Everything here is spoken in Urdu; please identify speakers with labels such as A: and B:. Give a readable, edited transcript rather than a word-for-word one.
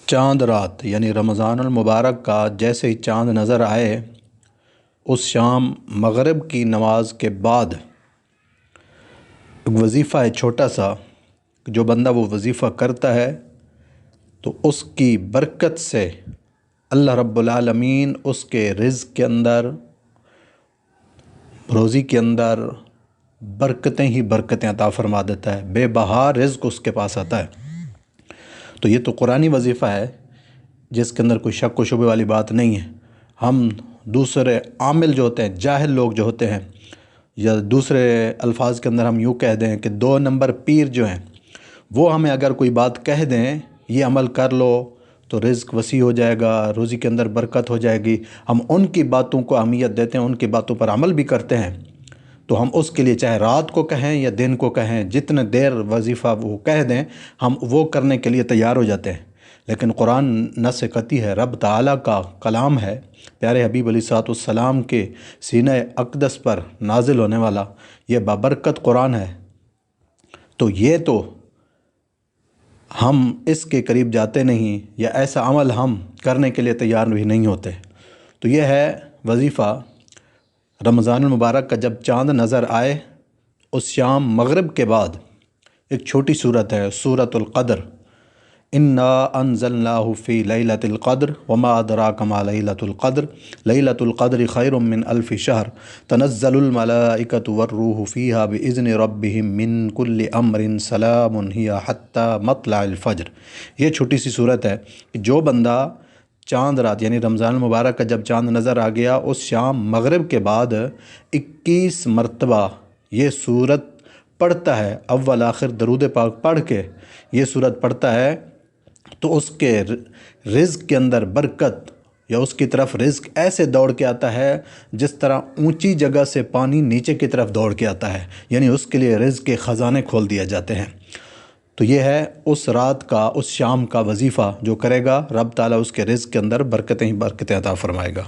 A: چاند رات یعنی رمضان المبارک کا جیسے ہی چاند نظر آئے اس شام مغرب کی نماز کے بعد ایک وظیفہ ہے چھوٹا سا، جو بندہ وہ وظیفہ کرتا ہے تو اس کی برکت سے اللہ رب العالمین اس کے رزق کے اندر، روزی کے اندر برکتیں ہی برکتیں عطا فرما دیتا ہے، بے بہا رزق اس کے پاس آتا ہے۔ تو یہ تو قرآنی وظیفہ ہے جس کے اندر کوئی شک و شبے والی بات نہیں ہے۔ ہم دوسرے عامل جو ہوتے ہیں، جاہل لوگ جو ہوتے ہیں، یا دوسرے الفاظ کے اندر ہم یوں کہہ دیں کہ 2 نمبر پیر جو ہیں، وہ ہمیں اگر کوئی بات کہہ دیں یہ عمل کر لو تو رزق وسیع ہو جائے گا، روزی کے اندر برکت ہو جائے گی، ہم ان کی باتوں کو اہمیت دیتے ہیں، ان کی باتوں پر عمل بھی کرتے ہیں، تو ہم اس کے لیے چاہے رات کو کہیں یا دن کو کہیں، جتنے دیر وظیفہ وہ کہہ دیں ہم وہ کرنے کے لیے تیار ہو جاتے ہیں۔ لیکن قرآن نص قطعی ہے، رب تعالیٰ کا کلام ہے، پیارے حبیب علیہ السلام کے سینہ اقدس پر نازل ہونے والا یہ بابرکت قرآن ہے، تو یہ تو ہم اس کے قریب جاتے نہیں، یا ایسا عمل ہم کرنے کے لیے تیار بھی نہیں ہوتے۔ تو یہ ہے وظیفہ رمضان المبارک کا، جب چاند نظر آئے اس شام مغرب کے بعد۔ ایک چھوٹی سورت ہے، سورۃ القدر، انا انزلناہ فی لیلۃ القدر وما ادراک ما لیلۃ القدر لیلۃ القدر خیر من الف شہر تنزل الملائکۃ والروح فیہا باذن ربہم من کل امر سلام ہی حتی مطلع الفجر۔ یہ چھوٹی سی صورت ہے کہ جو بندہ چاند رات یعنی رمضان المبارک کا جب چاند نظر آ گیا اس شام مغرب کے بعد 21 مرتبہ یہ صورت پڑھتا ہے، اول آخر درود پاک پڑھ کے یہ صورت پڑھتا ہے، تو اس کے رزق کے اندر برکت، یا اس کی طرف رزق ایسے دوڑ کے آتا ہے جس طرح اونچی جگہ سے پانی نیچے کی طرف دوڑ کے آتا ہے، یعنی اس کے لیے رزق کے خزانے کھول دیے جاتے ہیں۔ تو یہ ہے اس رات کا، اس شام کا وظیفہ جو کرے گا، رب تعالیٰ اس کے رزق کے اندر برکتیں ہی برکتیں عطا فرمائے گا۔